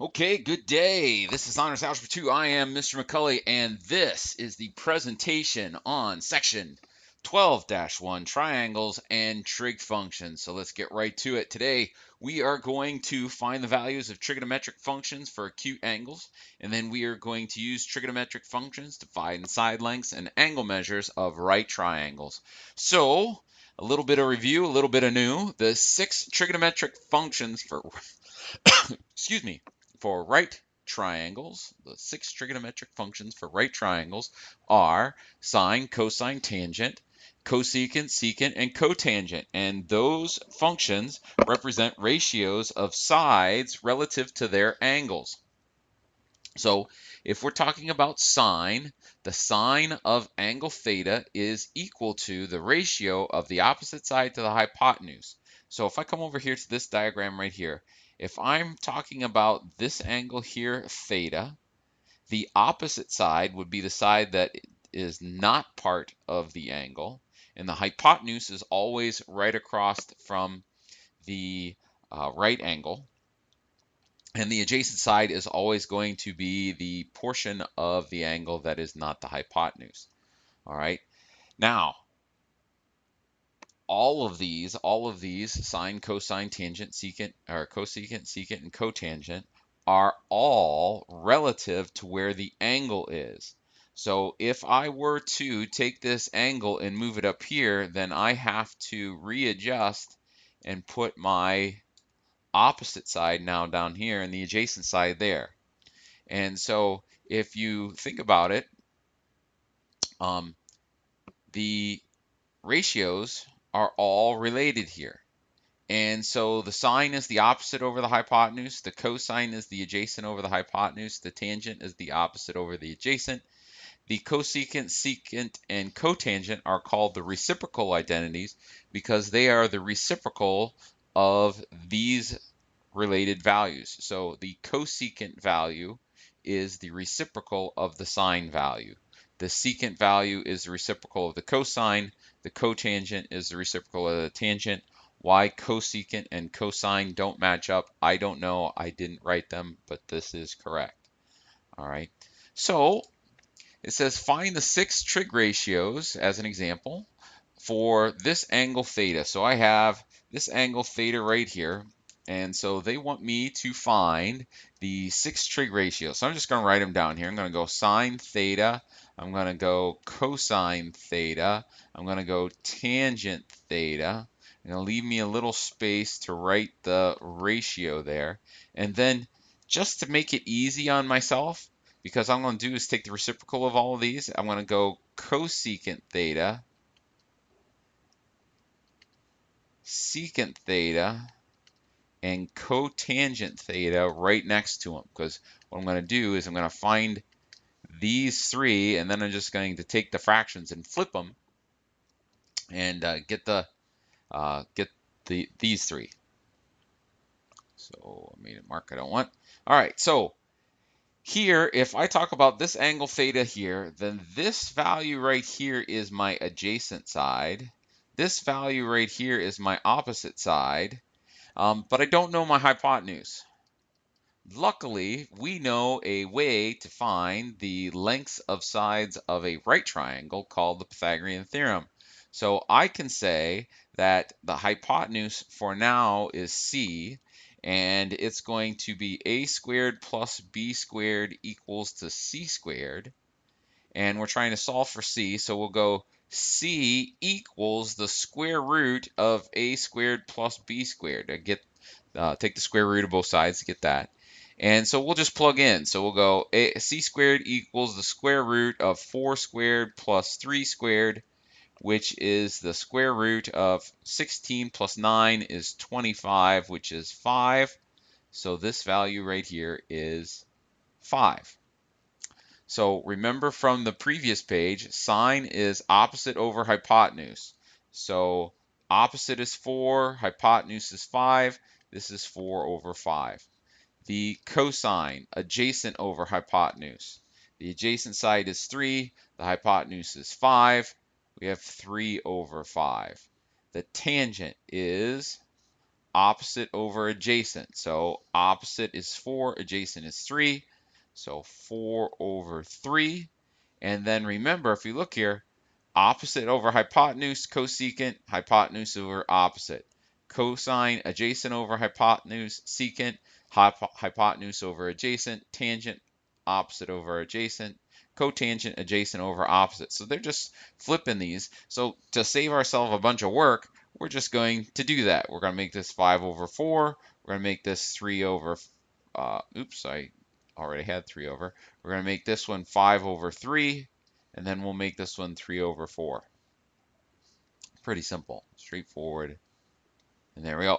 Okay, good day. This is Honors Algebra 2. I am Mr. McCully, and this is the presentation on section 12-1, triangles and trig functions. So let's get right to it. Today, we are going to find the values of trigonometric functions for acute angles, and then we are going to use trigonometric functions to find side lengths and angle measures of right triangles. So, a little bit of review, a little bit of new. The 6 trigonometric functions for excuse me, for right triangles, the 6 trigonometric functions for right triangles are sine, cosine, tangent, cosecant, secant, and cotangent. And those functions represent ratios of sides relative to their angles. So if we're talking about sine, the sine of angle theta is equal to the ratio of the opposite side to the hypotenuse. So if I come over here to this diagram right here, if I'm talking about this angle here, theta, the opposite side would be the side that is not part of the angle, and the hypotenuse is always right across from the right angle. And the adjacent side is always going to be the portion of the angle that is not the hypotenuse. All right. Now, all of these, sine, cosine, tangent, secant, or cosecant, secant, and cotangent are all relative to where the angle is. So if I were to take this angle and move it up here, then I have to readjust and put my opposite side now down here and the adjacent side there. And so if you think about it, um, the ratios are all related here. And so the sine is the opposite over the hypotenuse, the cosine is the adjacent over the hypotenuse, the tangent is the opposite over the adjacent. The cosecant, secant, and cotangent are called the reciprocal identities because they are the reciprocal of these related values. So the cosecant value is the reciprocal of the sine value. The secant value is the reciprocal of the cosine. The cotangent is the reciprocal of the tangent. Why cosecant and cosine don't match up, I don't know. I didn't write them, but this is correct. All right. So it says find the 6 trig ratios as an example for this angle theta. So I have this angle theta right here. And so they want me to find the 6 trig ratios. So I'm just going to write them down here. I'm going to go sine theta. I'm going to go cosine theta. I'm going to go tangent theta. And it'll leave me a little space to write the ratio there. And then just to make it easy on myself, because I'm going to do is take the reciprocal of all of these, I'm going to go cosecant theta, secant theta, and cotangent theta right next to them. Because what I'm going to do is I'm going to find these three, and then I'm just going to take the fractions and flip them and get these three. So I made a mark I don't want. All right, so here, if I talk about this angle theta here, then this value right here is my adjacent side. This value right here is my opposite side, but I don't know my hypotenuse. Luckily, we know a way to find the lengths of sides of a right triangle called the Pythagorean theorem. So I can say that the hypotenuse for now is c, and it's going to be a squared plus b squared equals to c squared. And we're trying to solve for c, so we'll go c equals the square root of a squared plus b squared. Take the square root of both sides to get that. And so we'll just plug in. So we'll go c squared equals the square root of 4 squared plus 3 squared, which is the square root of 16 plus 9 is 25, which is 5. So this value right here is 5. So remember from the previous page, sine is opposite over hypotenuse. So opposite is 4, hypotenuse is 5. This is 4 over 5. The cosine, adjacent over hypotenuse. The adjacent side is 3, the hypotenuse is 5. We have 3 over 5. The tangent is opposite over adjacent. So opposite is 4, adjacent is 3. So 4 over 3. And then remember, if you look here, opposite over hypotenuse, cosecant, hypotenuse over opposite. Cosine, adjacent over hypotenuse, secant, hypotenuse over adjacent, tangent, opposite over adjacent, cotangent, adjacent over opposite. So they're just flipping these. So to save ourselves a bunch of work, we're just going to do that. We're going to make this 5 over 4. We're going to make this 3 over, oops, I already had 3 over. We're going to make this one 5 over 3, and then we'll make this one 3 over 4. Pretty simple, straightforward, and there we go.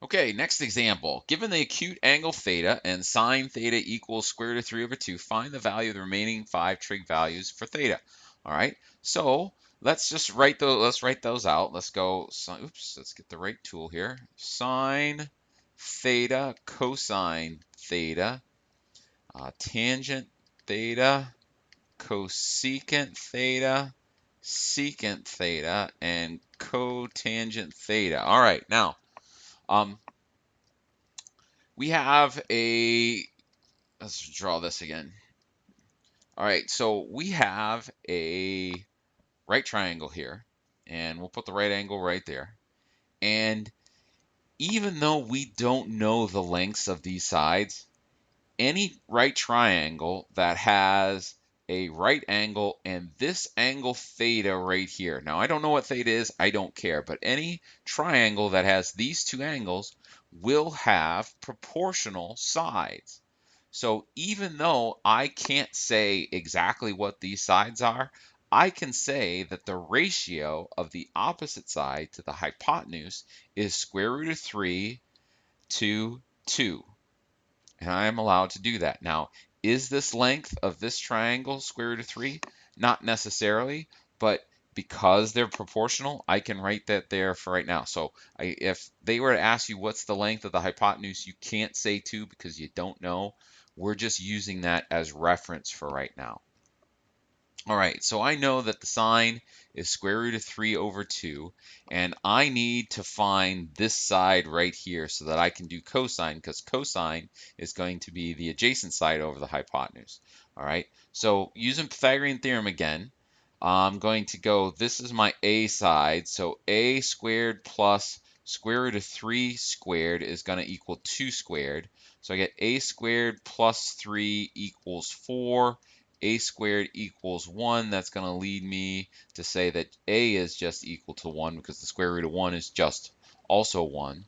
Okay, next example. Given the acute angle theta and sine theta equals square root of 3 over 2, find the value of the remaining 5 trig values for theta. All right, so let's just write those out. Let's go, oops, let's get the right tool here. Sine theta, cosine theta, tangent theta, cosecant theta, secant theta, and cotangent theta. All right, now, we have let's draw this again. All right, so we have a right triangle here, and we'll put the right angle right there. And even though we don't know the lengths of these sides, any right triangle that has a right angle and this angle theta right here. Now, I don't know what theta is, I don't care, but any triangle that has these two angles will have proportional sides. So even though I can't say exactly what these sides are, I can say that the ratio of the opposite side to the hypotenuse is square root of 3 to 2. And I am allowed to do that. Now, is this length of this triangle square root of 3? Not necessarily, but because they're proportional, I can write that there for right now. So if they were to ask you what's the length of the hypotenuse, you can't say 2 because you don't know. We're just using that as reference for right now. All right, so I know that the sine is square root of 3 over 2, and I need to find this side right here so that I can do cosine, because cosine is going to be the adjacent side over the hypotenuse. All right, so using Pythagorean theorem again, I'm going to go, this is my a side, so a squared plus square root of 3 squared is going to equal 2 squared. So I get a squared plus 3 equals 4. A squared equals 1. That's going to lead me to say that a is just equal to 1 because the square root of 1 is just also 1.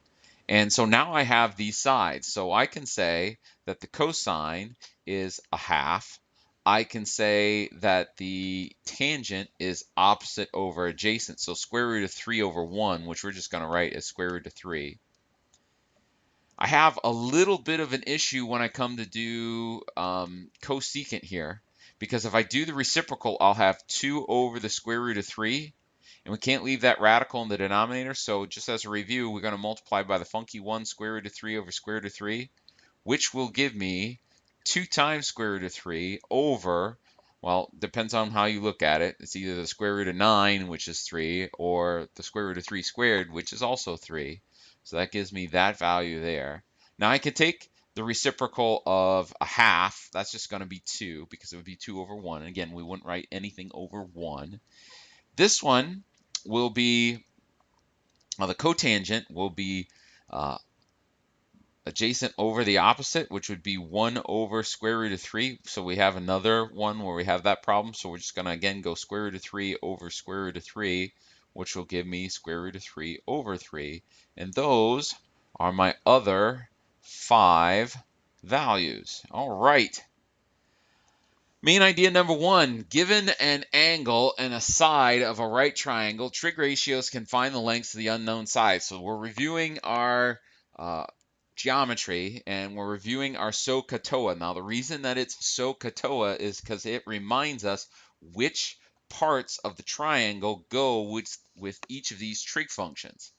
And so now I have these sides. So I can say that the cosine is a half. I can say that the tangent is opposite over adjacent. So square root of 3 over 1, which we're just going to write as square root of 3. I have a little bit of an issue when I come to do cosecant here, because if I do the reciprocal, I'll have 2 over the square root of 3, and we can't leave that radical in the denominator, so just as a review, we're going to multiply by the funky 1 square root of 3 over square root of 3, which will give me 2 times square root of 3 over, well, depends on how you look at it. It's either the square root of 9, which is 3, or the square root of 3 squared, which is also 3. So that gives me that value there. Now I could take the reciprocal of a half. That's just going to be 2 because it would be 2 over 1. And again, we wouldn't write anything over 1. This one will be, the cotangent will be adjacent over the opposite, which would be 1 over square root of 3. So we have another one where we have that problem. So we're just going to, again, go square root of 3 over square root of 3, which will give me square root of 3 over 3. And those are my other 5 values. All right. Main idea number 1, given an angle and a side of a right triangle, trig ratios can find the lengths of the unknown sides. So we're reviewing our geometry, and we're reviewing our SOHCAHTOA. Now, the reason that it's SOHCAHTOA is because it reminds us which parts of the triangle go with each of these trig functions.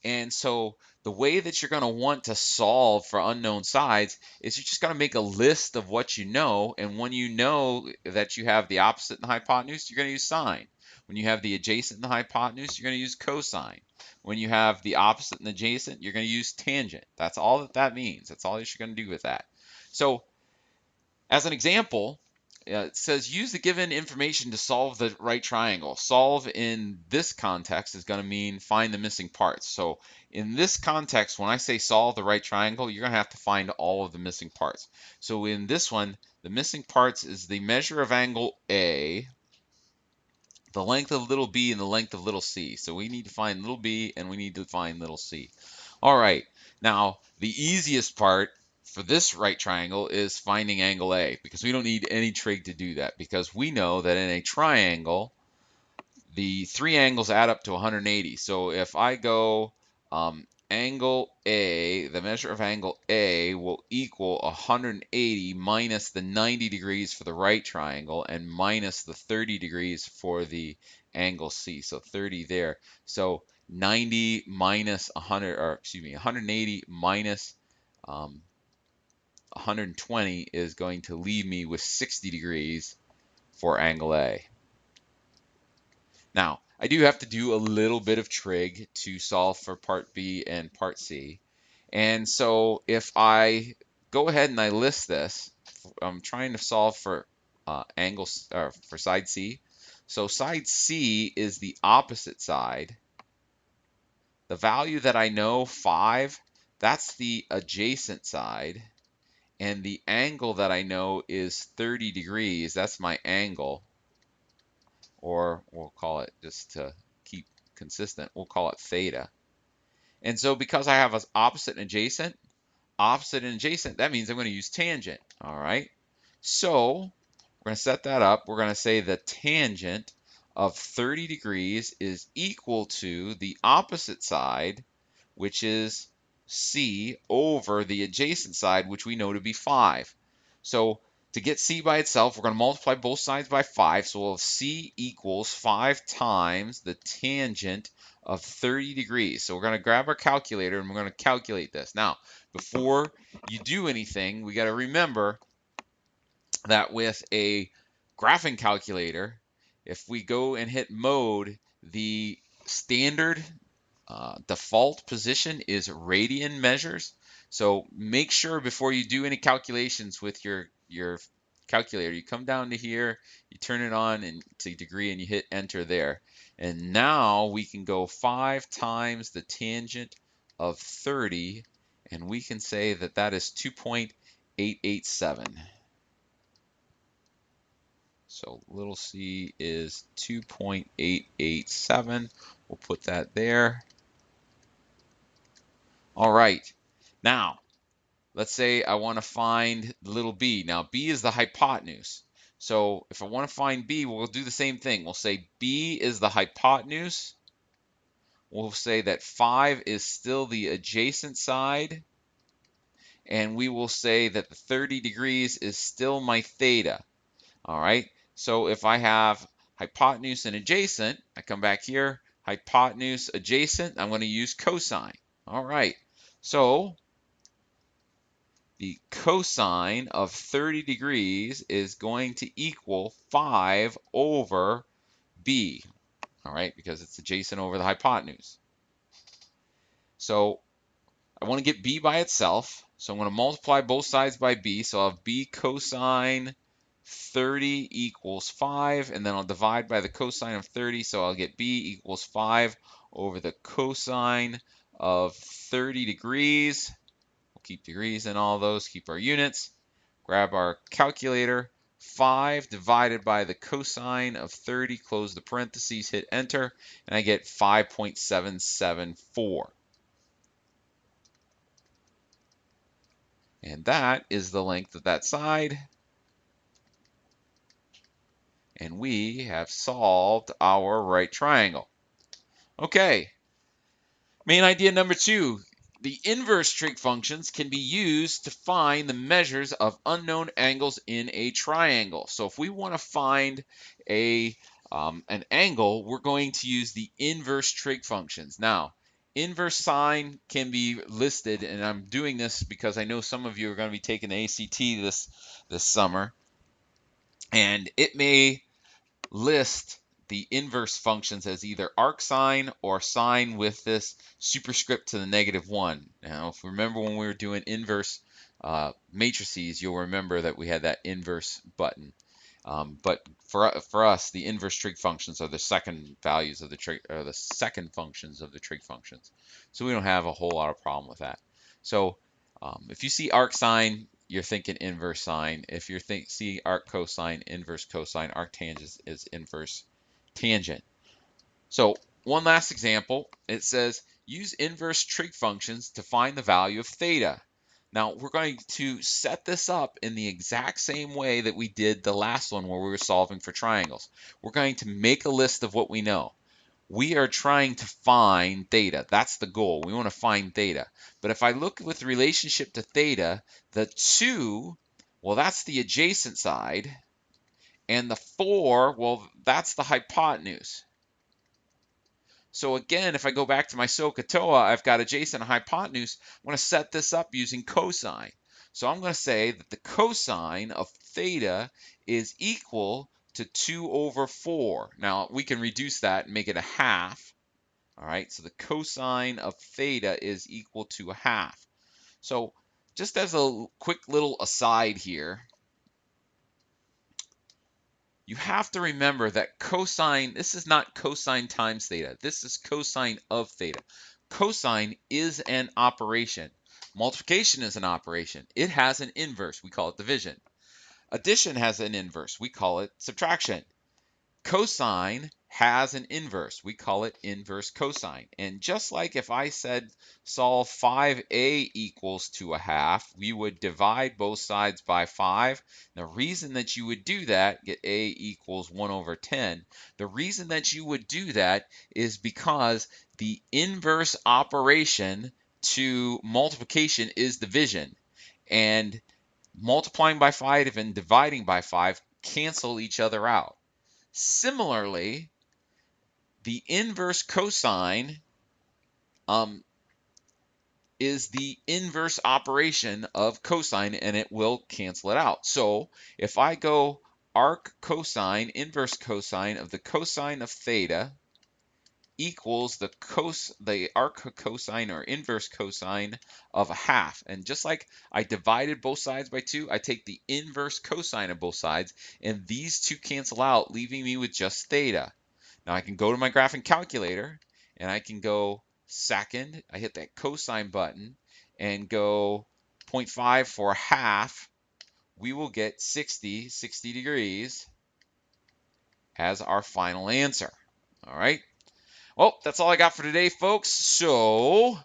And so the way that you're going to want to solve for unknown sides is you're just going to make a list of what you know, and when you know that you have the opposite and the hypotenuse, you're going to use sine. When you have the adjacent and the hypotenuse, you're going to use cosine. When you have the opposite and adjacent, you're going to use tangent. That's all that that means. That's all you're going to do with that. So as an example, it says use the given information to solve the right triangle. Solve in this context is going to mean find the missing parts. So in this context, when I say solve the right triangle, you're going to have to find all of the missing parts. So in this one, the missing parts is the measure of angle A, the length of little b, and the length of little c. So we need to find little b and we need to find little c. All right, now the easiest part for this right triangle is finding angle A, because we don't need any trig to do that, because we know that in a triangle, the three angles add up to 180. So if I go angle A, the measure of angle A will equal 180 minus the 90 degrees for the right triangle and minus the 30 degrees for the angle C. So 30 there. So 90 minus 100, or excuse me, 180 minus 120 is going to leave me with 60 degrees for angle A. Now, I do have to do a little bit of trig to solve for part B and part C. And so if I go ahead and I list this, I'm trying to solve for angles, or for side C. So side C is the opposite side. The value that I know, 5, that's the adjacent side. And the angle that I know is 30 degrees. That's my angle. Or we'll call it, just to keep consistent, we'll call it theta. And so because I have an opposite and adjacent, that means I'm going to use tangent. All right. So we're going to set that up. We're going to say the tangent of 30 degrees is equal to the opposite side, which is C, over the adjacent side, which we know to be 5. So to get C by itself, we're going to multiply both sides by 5. So we'll have C equals 5 times the tangent of 30 degrees. So we're going to grab our calculator and we're going to calculate this. Now, before you do anything, we got to remember that with a graphing calculator, if we go and hit mode, the standard default position is radian measures. So make sure before you do any calculations with your calculator, you come down to here, you turn it on and to degree, and you hit enter there. And now we can go 5 times the tangent of 30, and we can say that that is 2.887. So little c is 2.887. We'll put that there. All right. Now, let's say I want to find little b. Now, b is the hypotenuse. So if I want to find b, we'll do the same thing. We'll say b is the hypotenuse. We'll say that 5 is still the adjacent side. And we will say that the 30 degrees is still my theta. All right. So if I have hypotenuse and adjacent, I come back here, hypotenuse adjacent, I'm going to use cosine. All right. So the cosine of 30 degrees is going to equal 5 over b, all right, because it's adjacent over the hypotenuse. So I want to get b by itself, so I'm going to multiply both sides by b, so I'll have b cosine 30 equals 5, and then I'll divide by the cosine of 30, so I'll get b equals 5 over the cosine of 30 degrees. We'll keep degrees in all those, keep our units. Grab our calculator. 5 divided by the cosine of 30, close the parentheses, hit enter, and I get 5.774. And that is the length of that side. And we have solved our right triangle. Okay, main idea number 2. The inverse trig functions can be used to find the measures of unknown angles in a triangle. So if we want to find an angle, we're going to use the inverse trig functions. Now, inverse sine can be listed, and I'm doing this because I know some of you are going to be taking the ACT this summer, and it may list the inverse functions as either arcsine or sine with this superscript to the -1. Now, if you remember when we were doing inverse matrices, you'll remember that we had that inverse button. But for us, the inverse trig functions are the second values of the trig, or the second functions of the trig functions. So we don't have a whole lot of problem with that. So if you see arcsine, you're thinking inverse sine. If you see arc cosine, inverse cosine, arctangent is inverse tangent. So one last example, it says use inverse trig functions to find the value of theta. Now we're going to set this up in the exact same way that we did the last one where we were solving for triangles. We're going to make a list of what we know. We are trying to find theta. That's the goal. We want to find theta. But if I look with relationship to theta, the 2, well, that's the adjacent side. And the 4, well, that's the hypotenuse. So again, if I go back to my SOHCAHTOA, I've got adjacent and hypotenuse. I'm going to set this up using cosine. So I'm going to say that the cosine of theta is equal to 2 over 4. Now, we can reduce that and make it a half. All right, so the cosine of theta is equal to a half. So just as a quick little aside here, you have to remember that cosine, this is not cosine times theta. This is cosine of theta. Cosine is an operation. Multiplication is an operation. It has an inverse. We call it division. Addition has an inverse. We call it subtraction. Cosine has an inverse. We call it inverse cosine. And just like if I said solve 5a equals to a half, we would divide both sides by 5. The reason that you would do that, get a equals 1 over 10, the reason that you would do that is because the inverse operation to multiplication is division. And multiplying by 5 and dividing by 5 cancel each other out. Similarly, the inverse cosine is the inverse operation of cosine, and it will cancel it out. So if I go arc cosine, inverse cosine of the cosine of theta equals the arc cosine or inverse cosine of a half. And just like I divided both sides by 2, I take the inverse cosine of both sides, and these two cancel out, leaving me with just theta. Now I can go to my graphing calculator, and I can go second. I hit that cosine button and go 0.5 for a half. We will get 60 degrees as our final answer. All right. Well, that's all I got for today, folks. So,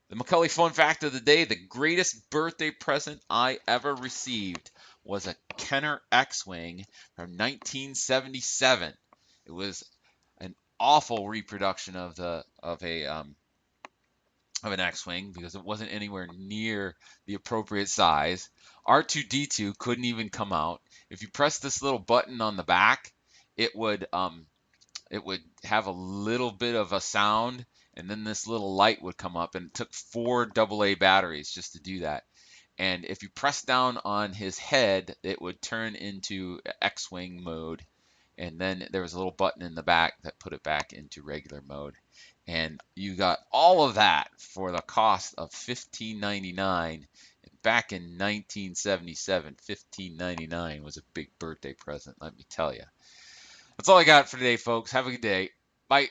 the Macaulay fun fact of the day, the greatest birthday present I ever received was a Kenner X-Wing from 1977. It was an awful reproduction of an X-Wing because it wasn't anywhere near the appropriate size. R2-D2 couldn't even come out. If you press this little button on the back, it would have a little bit of a sound, and then this little light would come up, and it took 4 AA batteries just to do that. And if you press down on his head, it would turn into X-Wing mode, and then there was a little button in the back that put it back into regular mode. And you got all of that for the cost of $15.99. Back in 1977, $15.99 was a big birthday present, let me tell you. That's all I got for today, folks. Have a good day. Bye.